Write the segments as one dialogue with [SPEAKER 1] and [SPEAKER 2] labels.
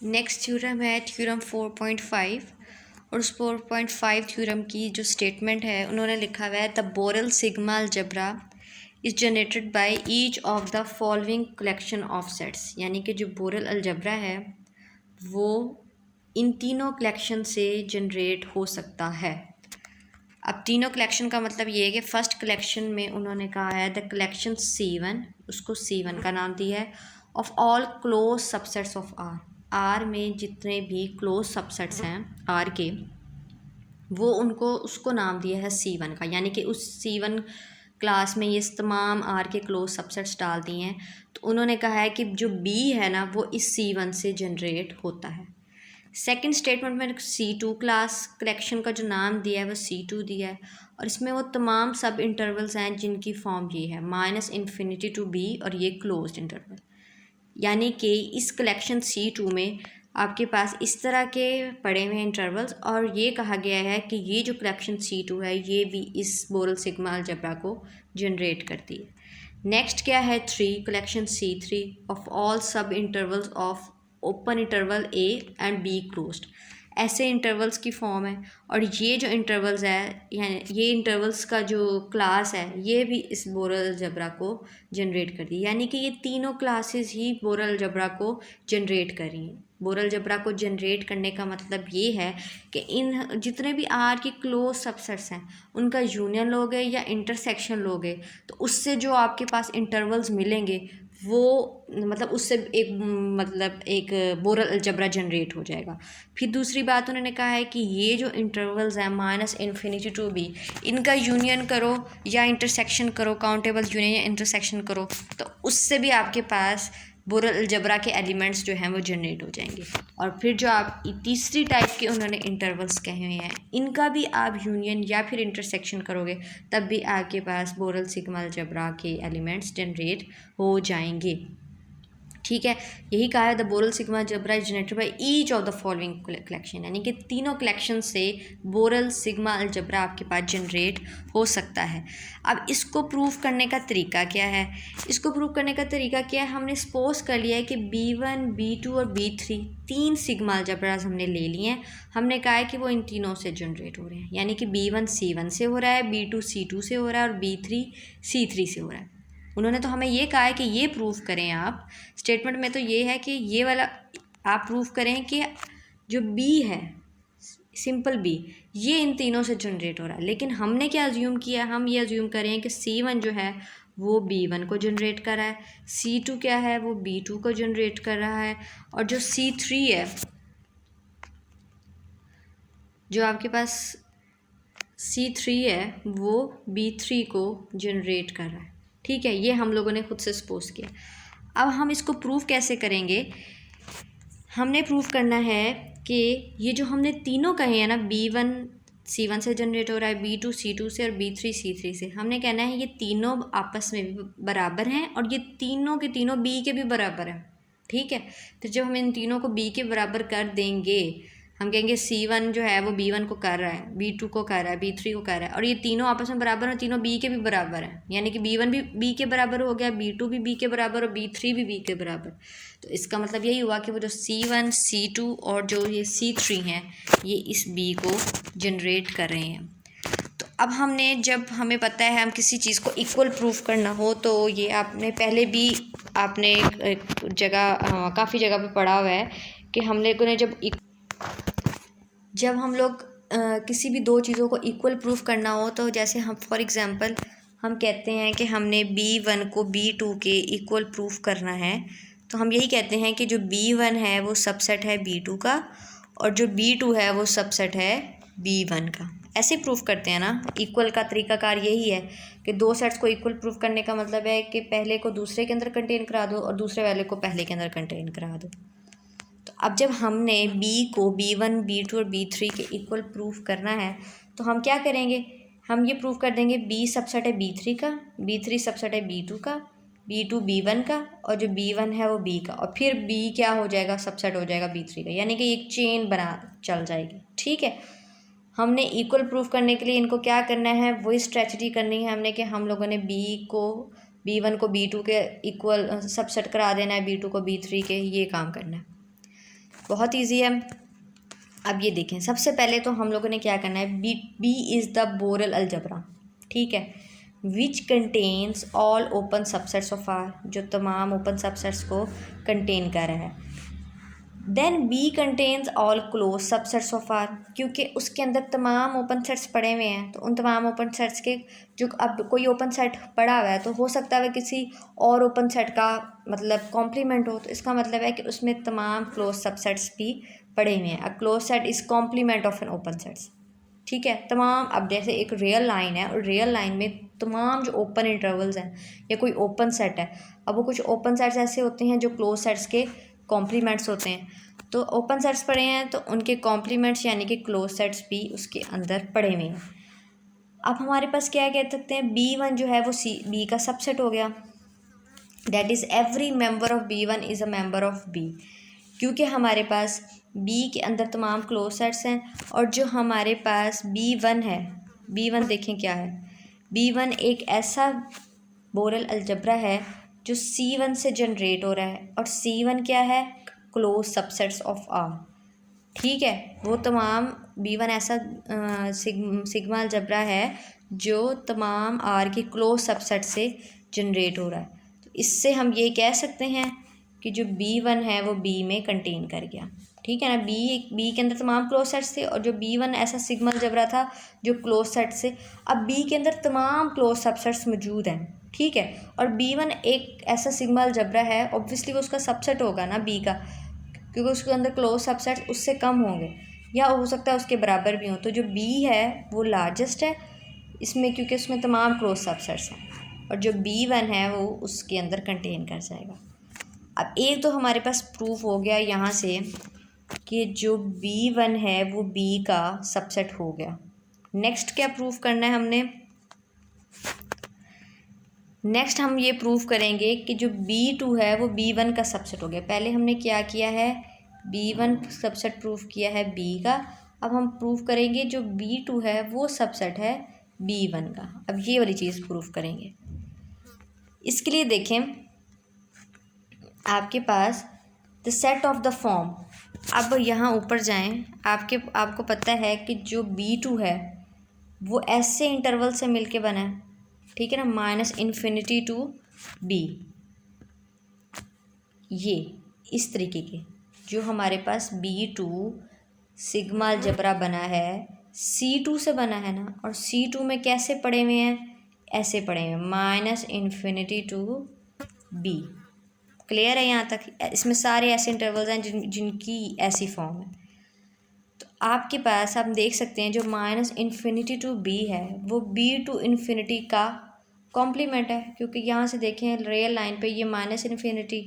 [SPEAKER 1] Next theorem है theorem 4.5 और उस 4.5 थ्योरम की जो स्टेटमेंट है उन्होंने लिखा हुआ है the Borel sigma algebra is generated by each of the following collection of sets. यानी कि जो बोरल अलजबरा है वो इन तीनों कलेक्शन से जनरेट हो सकता है। अब तीनों कलेक्शन का मतलब ये है कि फर्स्ट कलेक्शन में उन्होंने कहा है द कलेक्शन C1, उसको C1 का नाम दिया है, of all close subsets of R में जितने भी क्लोज सबसेट्स हैं आर के, वो उनको उसको नाम दिया है C1 का। यानी कि उस C1 क्लास में ये तमाम आर के क्लोज सबसेट्स डाल दिए हैं। तो उन्होंने कहा है कि जो B है ना वो इस C1 से जनरेट होता है। सेकंड स्टेटमेंट में C2 क्लास कलेक्शन का जो नाम दिया है वो C2 दिया है और इसमें वो तमाम सब इंटरवल्स हैं जिनकी फॉर्म ये है -∞ टू B और ये क्लोज्ड इंटरवल। यानी कि इस कलेक्शन C2 में आपके पास इस तरह के पड़े हुए इंटरवल्स और ये कहा गया है कि ये जो कलेक्शन C2 है ये भी इस बोरल सिग्मा अलजबरा को जनरेट करती है। नेक्स्ट क्या है कलेक्शन C3 ऑफ ऑल सब intervals of open interval A and B closed. ऐसे इंटरवल्स की फॉर्म है और ये जो इंटरवल्स है यानी ये इंटरवल्स का जो क्लास है ये भी इस बोरल अलजबरा को जनरेट कर दी। यानी कि ये तीनों क्लासेस ही बोरल अलजबरा को जनरेट कर रही हैं। बोरल अलजबरा को जनरेट करने का मतलब ये है कि इन जितने भी आर के क्लोज सबसेट्स हैं उनका यूनियन लोगे या इंटरसेक्शन लोगे तो उससे जो आपके पास इंटरवल्स मिलेंगे वो मतलब उससे एक बोरल अलजबरा जनरेट हो जाएगा। फिर दूसरी बात उन्होंने कहा है कि ये जो इंटरवल्स हैं -∞ टू B इनका यूनियन करो या इंटरसेक्शन करो, काउंटेबल यूनियन या इंटरसेक्शन करो तो उससे भी आपके पास बोरल अलजबरा के एलिमेंट्स जो हैं वो जनरेट हो जाएंगे। और फिर जो आप तीसरी टाइप के उन्होंने इंटरवल्स कहे हुए हैं इनका भी आप यूनियन या फिर इंटरसेक्शन करोगे तब भी आपके पास बोरल सिग्मा अलजबरा के एलिमेंट्स जनरेट हो जाएंगे। ठीक है, यही कहा है the Borel sigma algebra is generated by each of the following collection. यानी कि तीनों कलेक्शन से बोरल सिग्मा अलजबरा आपके पास जनरेट हो सकता है। अब इसको प्रूव करने का तरीका क्या है? इसको प्रूव करने का तरीका क्या है? हमने सपोज कर लिया है कि B1 B2 और B3 तीन सिग्मा अलजबराज हमने ले लिए हैं। हमने कहा है कि वो इन तीनों से जनरेट हो रहे हैं। यानी कि B1 C1 से हो रहा है, B2 C2 से हो रहा है और B3 C3 से हो रहा है। उन्होंने तो हमें ये कहा है कि ये प्रूव करें आप। स्टेटमेंट में तो ये है कि ये वाला आप प्रूव करें कि जो B है सिंपल B ये इन तीनों से जनरेट हो रहा है। लेकिन हमने क्या अज्यूम किया? हम ये अज्यूम करें कि C1 जो है वो B1 को जनरेट कर रहा है, C2 क्या है वो B2 को जनरेट कर रहा है और जो C3 है जो आपके पास C3 है वो B3 को जनरेट कर रहा है। ठीक है, ये हम लोगों ने खुद से सपोज किया। अब हम इसको प्रूव कैसे करेंगे? हमने प्रूव करना है कि ये जो हमने तीनों कहे हैं ना B1 C1 से जनरेट हो रहा है, B2 C2 से और B3 C3 से, हमने कहना है ये तीनों आपस में भी बराबर हैं और ये तीनों के तीनों B के भी बराबर हैं। ठीक है, तो जब हम इन तीनों को B के बराबर कर देंगे हम कहेंगे C1 जो है वो B1 को कर रहा है, B2 को कर रहा है, B3 को कर रहा है और ये तीनों आपस में बराबर हैं, तीनों B के भी बराबर हैं। यानी कि B1 भी B के बराबर हो गया, B2 भी B के बराबर और B3 भी B के बराबर। तो इसका मतलब यही हुआ कि वो जो C1 C2 और जो ये C3 हैं ये इस B को जनरेट कर रहे हैं। तो अब हमने जब हमें पता है हम किसी चीज़ को इक्वल प्रूफ करना हो तो ये आपने पहले भी आपने एक जगह काफ़ी जगह पे पढ़ा हुआ है कि हम लोगों ने जब हम लोग किसी भी दो चीज़ों को इक्वल प्रूफ करना हो तो जैसे हम फॉर एग्ज़ाम्पल हम कहते हैं कि हमने B1 को B2 के इक्वल प्रूफ करना है तो हम यही कहते हैं कि जो B1 है वो सबसेट है B2 का और जो B2 है वो सबसेट है B1 का। ऐसे प्रूफ करते हैं ना। इक्वल का तरीकाकार यही है कि दो सेट्स को इक्वल प्रूफ करने का मतलब है कि पहले को दूसरे के अंदर कंटेन करा दो और दूसरे वाले को पहले के अंदर कंटेन करा दो। तो अब जब हमने B को B1 B2 और B3 के इक्वल प्रूफ करना है तो हम क्या करेंगे? हम ये प्रूफ कर देंगे B सबसेट है B3 का, B3 सबसेट है B2 का, B2 B1 का और जो B1 है वो B का और फिर B क्या हो जाएगा? सबसेट हो जाएगा B3 का। यानी कि एक चेन बना चल जाएगी। ठीक है, हमने इक्वल प्रूफ करने के लिए इनको क्या करना है? वही स्ट्रेटजी करनी है हमने कि हम लोगों ने B1 को B2 के इक्वल सबसेट करा देना है, B2 को B3 के, ये काम करना है। बहुत ईजी है। अब ये देखें, सबसे पहले तो हम लोगों ने क्या करना है, B is the Borel algebra, ठीक है, which contains all open subsets of R, जो तमाम ओपन सबसेट्स को कंटेन कर रहा है। Then B contains all close subsets of R, क्योंकि उसके अंदर तमाम ओपन सेट्स पड़े हुए हैं, तो उन तमाम ओपन सेट्स के जो, अब कोई ओपन सेट पड़ा हुआ है तो हो सकता है किसी और ओपन सेट का मतलब कॉम्प्लीमेंट हो, तो इसका मतलब है कि उसमें तमाम क्लोज सबसेट्स भी पड़े हुए हैं। A close set is complement of an open sets, ठीक है। तमाम, अब जैसे एक रियल लाइन है और रियल लाइन में तमाम जो ओपन इंटरवल्स हैं या कोई ओपन सेट है, अब वो कुछ ओपन सेट्स ऐसे होते हैं जो क्लोज सेट्स के कॉम्प्लीमेंट्स होते हैं, तो ओपन सेट्स पड़े हैं तो उनके कॉम्प्लीमेंट्स यानी कि क्लोज सेट्स भी उसके अंदर पड़े हुए हैं। अब हमारे पास क्या कह सकते हैं, B1 जो है वो बी का सबसेट हो गया, that is every member of B1 is a member of B, क्योंकि हमारे पास B के अंदर तमाम क्लोज सेट्स हैं, और जो हमारे पास B1 है, B1 देखें क्या है, B1 एक ऐसा बोरल अलजबरा है जो C1 से जनरेट हो रहा है, और C1 क्या है, क्लोज सबसेट्स ऑफ R, ठीक है। वो तमाम B1 ऐसा सिग्मा अलजबरा है जो तमाम R के क्लोज सबसेट से जनरेट हो रहा है, तो इससे हम ये कह सकते हैं कि जो B1 है वो B में कंटेन कर गया, ठीक है ना। बी के अंदर तमाम क्लोज सेट्स थे, और जो B1 ऐसा सिग्मा अलजबरा था जो क्लोज सेट से, अब B के अंदर तमाम क्लोज सबसेट्स मौजूद हैं, ठीक है, और B1 एक ऐसा सिग्मा अलजबरा है, ऑब्वियसली वो उसका सबसेट होगा ना B का, क्योंकि उसके अंदर क्लोज सबसेट्स उससे कम होंगे या हो सकता है उसके बराबर भी हों, तो जो B है वो लार्जेस्ट है इसमें, क्योंकि उसमें तमाम क्लोज सबसेट्स हैं, और जो B1 है वो उसके अंदर कंटेन कर जाएगा। अब एक तो हमारे पास प्रूफ हो गया यहाँ से कि जो B1 है वो B का सबसेट हो गया। नेक्स्ट क्या प्रूफ करना है हमने, नेक्स्ट हम ये प्रूफ करेंगे कि जो B2 है वो B1 का सबसेट हो गया। पहले हमने क्या किया है, B1 सबसेट प्रूफ किया है B का, अब हम प्रूफ करेंगे जो B2 है वो सबसेट है B1 का। अब ये वाली चीज़ प्रूफ करेंगे। इसके लिए देखें, आपके पास the set of the form, अब यहाँ ऊपर जाएं, आपको पता है कि जो B2 है वो ऐसे इंटरवल से मिलके बना है, ठीक है ना, -∞ टू B, ये इस तरीके के जो हमारे पास B2 सिग्मा अलजबरा बना है C2 से बना है ना, और C2 में कैसे पड़े हुए हैं, ऐसे पड़े हुए हैं -∞ टू B। क्लियर है यहाँ तक, इसमें सारे ऐसे इंटरवल्स हैं जिनकी ऐसी फॉर्म है। तो आपके पास आप देख सकते हैं जो -∞ टू B है वो B टू इन्फिनिटी का कॉम्प्लीमेंट है, क्योंकि यहाँ से देखें रियल लाइन पे ये -∞,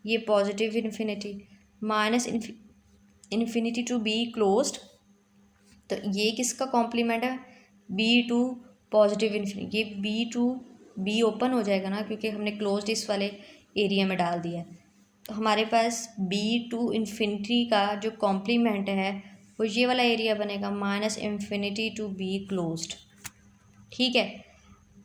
[SPEAKER 1] ये positive infinity, -∞ to B closed, तो ये किसका कॉम्प्लीमेंट है, B2 पॉजिटिव इन्फिनिटी, ये B ओपन हो जाएगा ना, क्योंकि हमने क्लोज्ड इस वाले एरिया में डाल दिया। तो हमारे पास B2 इन्फिनिटी का जो कॉम्प्लीमेंट है वो ये वाला एरिया बनेगा -∞ टू B क्लोज्ड, ठीक है।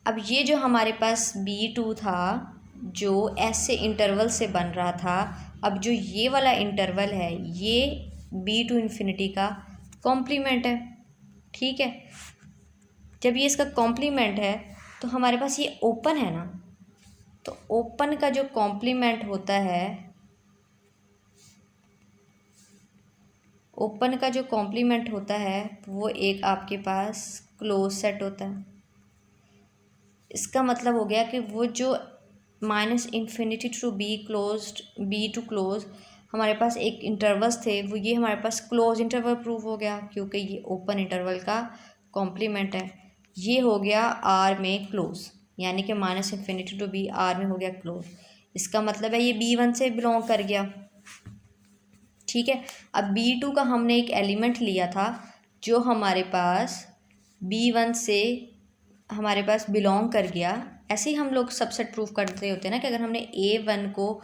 [SPEAKER 1] अब ये जो हमारे पास B2 था जो ऐसे इंटरवल से बन रहा था, अब जो ये वाला इंटरवल है ये B2 इन्फिनिटी का कॉम्प्लीमेंट है, ठीक है। जब ये इसका कॉम्प्लीमेंट है तो हमारे पास ये ओपन है ना, तो ओपन का जो कॉम्प्लीमेंट होता है, ओपन का जो कॉम्प्लीमेंट होता है वो एक आपके पास क्लोज सेट होता है। इसका मतलब हो गया कि वो जो -∞ to B closed, B2 close, हमारे पास एक इंटरवल्स थे, वो ये हमारे पास क्लोज इंटरवल प्रूफ हो गया, क्योंकि ये ओपन इंटरवल का कॉम्प्लीमेंट है। ये हो गया R में क्लोज, यानी कि -∞ टू B R में हो गया क्लोज। इसका मतलब है ये B1 से बिलोंग कर गया, ठीक है। अब B2 का हमने एक एलिमेंट लिया था जो हमारे पास B1 से हमारे पास बिलोंग कर गया। ऐसे ही हम लोग सबसेट प्रूफ करते होते हैं ना, कि अगर हमने A1 को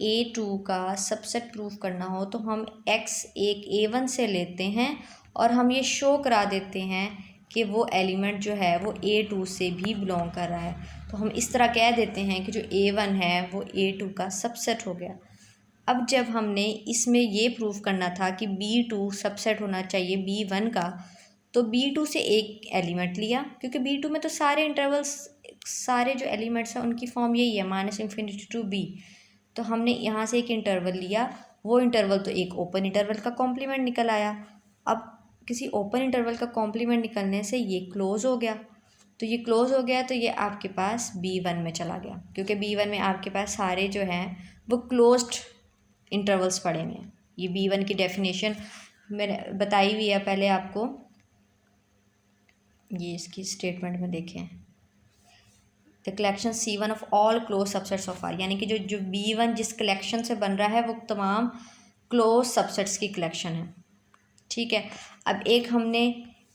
[SPEAKER 1] A2 का सबसेट प्रूफ करना हो तो हम X एक A1 से लेते हैं और हम ये शो करा देते हैं कि वो एलिमेंट जो है वो A2 से भी बिलोंग कर रहा है। तो हम इस तरह कह देते हैं कि जो A1 है वो A2 का सबसेट हो गया। अब जब हमने इसमें ये प्रूफ करना था कि B2 सबसेट होना चाहिए B1 का, तो B2 से एक एलिमेंट लिया, क्योंकि B2 में तो सारे इंटरवल्स, सारे जो एलिमेंट्स हैं उनकी फॉर्म यही है -∞ to B। तो हमने यहाँ से एक इंटरवल लिया, वो इंटरवल तो एक ओपन इंटरवल का कॉम्प्लीमेंट निकल आया। अब किसी ओपन इंटरवल का कॉम्प्लीमेंट निकलने से ये क्लोज़ हो गया, तो ये क्लोज़ हो गया तो ये आपके पास B1 में चला गया, क्योंकि B1 में आपके पास सारे जो हैं वो क्लोज्ड इंटरवल्स पड़े हुए हैं। ये B1 की डेफिनेशन मैंने बताई हुई है पहले आपको, ये इसकी स्टेटमेंट में देखें, the collection C1 of all close subsets of R, यानी कि जो B1 जिस कलेक्शन से बन रहा है वो तमाम क्लोज सबसेट्स की कलेक्शन है। ठीक है, अब एक हमने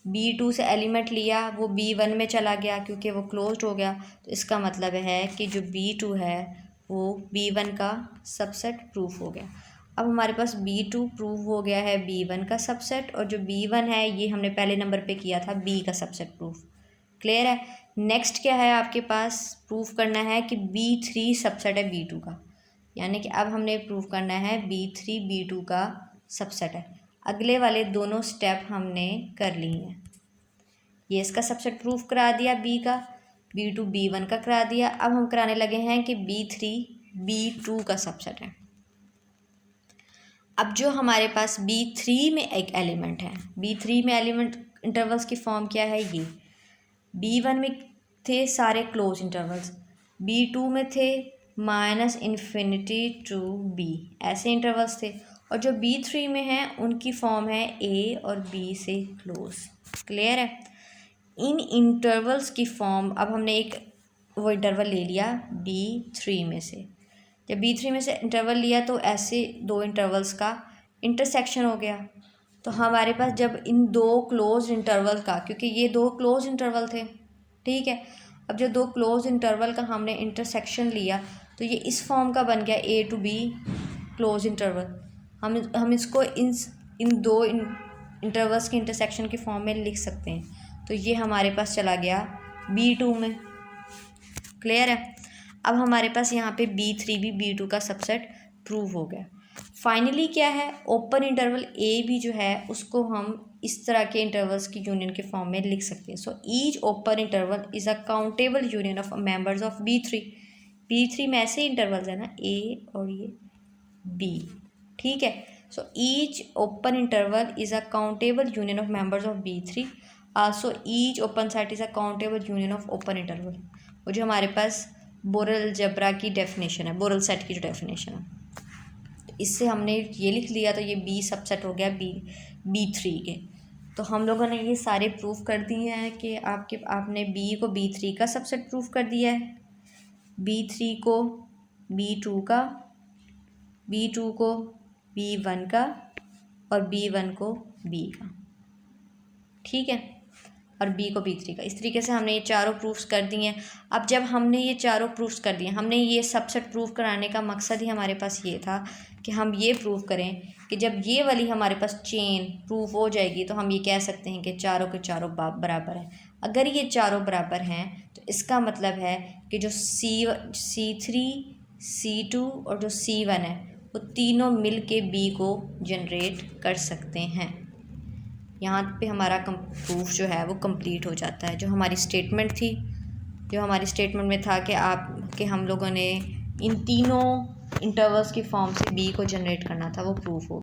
[SPEAKER 1] B2 से एलिमेंट लिया, वो B1 में चला गया क्योंकि वो क्लोज्ड हो गया, तो इसका मतलब है कि जो B2 है वो B1 का सबसेट प्रूफ हो गया। अब हमारे पास B2 प्रूव हो गया है B1 का सबसेट, और जो B1 है ये हमने पहले नंबर पे किया था B का सबसेट प्रूफ। क्लियर है। नेक्स्ट क्या है आपके पास, प्रूफ करना है कि B3 सबसेट है B2 का, यानी कि अब हमने प्रूफ करना है B3 B2 का सबसेट है। अगले वाले दोनों स्टेप हमने कर लिए हैं। ये इसका सबसेट प्रूफ करा दिया B का, B2 B1 का करा दिया। अब हम कराने लगे हैं कि B3 B2 का सबसेट है। अब जो हमारे पास B3 में एक एलिमेंट है, B3 में एलिमेंट इंटरवल्स की फॉर्म क्या है, ये B1 में थे सारे क्लोज इंटरवल्स, B2 में थे -∞ to B, ऐसे इंटरवल्स थे, और जो B3 में हैं उनकी फॉर्म है A और B से क्लोज। क्लियर है। इन इंटरवल्स की फॉर्म, अब हमने एक वो इंटरवल ले लिया B3 में से, जब B3 में से इंटरवल लिया तो ऐसे दो इंटरवल्स का इंटरसेक्शन हो गया। तो हमारे पास जब इन दो क्लोज इंटरवल का, क्योंकि ये दो क्लोज इंटरवल थे, ठीक है, अब जो दो क्लोज इंटरवल का हमने इंटरसेक्शन लिया तो ये इस फॉर्म का बन गया A to B close interval. हम इसको इन दो इंटरवल्स के इंटरसेक्शन की फॉर्म में लिख सकते हैं। तो ये हमारे पास चला गया B2 में। क्लियर है। अब हमारे पास यहाँ पे B3 भी B2 का सबसेट प्रूव हो गया। फाइनली क्या है, ओपन इंटरवल A भी जो है उसको हम इस तरह के इंटरवल्स की यूनियन के फॉर्म में लिख सकते हैं। So each open interval is a countable union of members of B3 में ऐसे इंटरवल्स है ना, A और ये B, ठीक है। So each open interval is a countable union of members of B3, also each open set is a countable union of open interval. वो जो हमारे पास बोरल अलजेब्रा की डेफिनेशन है, बोरल सेट की जो डेफिनेशन है, तो इससे हमने ये लिख लिया, तो ये B सबसेट हो गया B3 के। तो हम लोगों ने ये सारे प्रूफ कर दिए हैं कि आपने B को B3 का सबसेट प्रूफ कर दिया है, B3 को B2 का, B2 को B1 का, और B1 को B का, ठीक है, और B को B3 का। इस तरीके से हमने ये चारों प्रूफ्स कर दिए हैं। अब जब हमने ये चारों प्रूफ्स कर दिए, हमने ये सबसेट प्रूफ कराने का मकसद ही हमारे पास ये था कि हम ये प्रूफ करें कि जब ये वाली हमारे पास चेन प्रूफ हो जाएगी तो हम ये कह सकते हैं कि चारों के चारों बराबर हैं। अगर ये चारों बराबर हैं तो इसका मतलब है कि जो C3 C2 और जो C1 है वो तीनों मिल के B को जनरेट कर सकते हैं। यहाँ पे हमारा प्रूफ जो है वो कंप्लीट हो जाता है। जो हमारी स्टेटमेंट थी, जो हमारी स्टेटमेंट में था कि हम लोगों ने इन तीनों इंटरवल्स की फॉर्म से B को जनरेट करना था, वो प्रूफ हो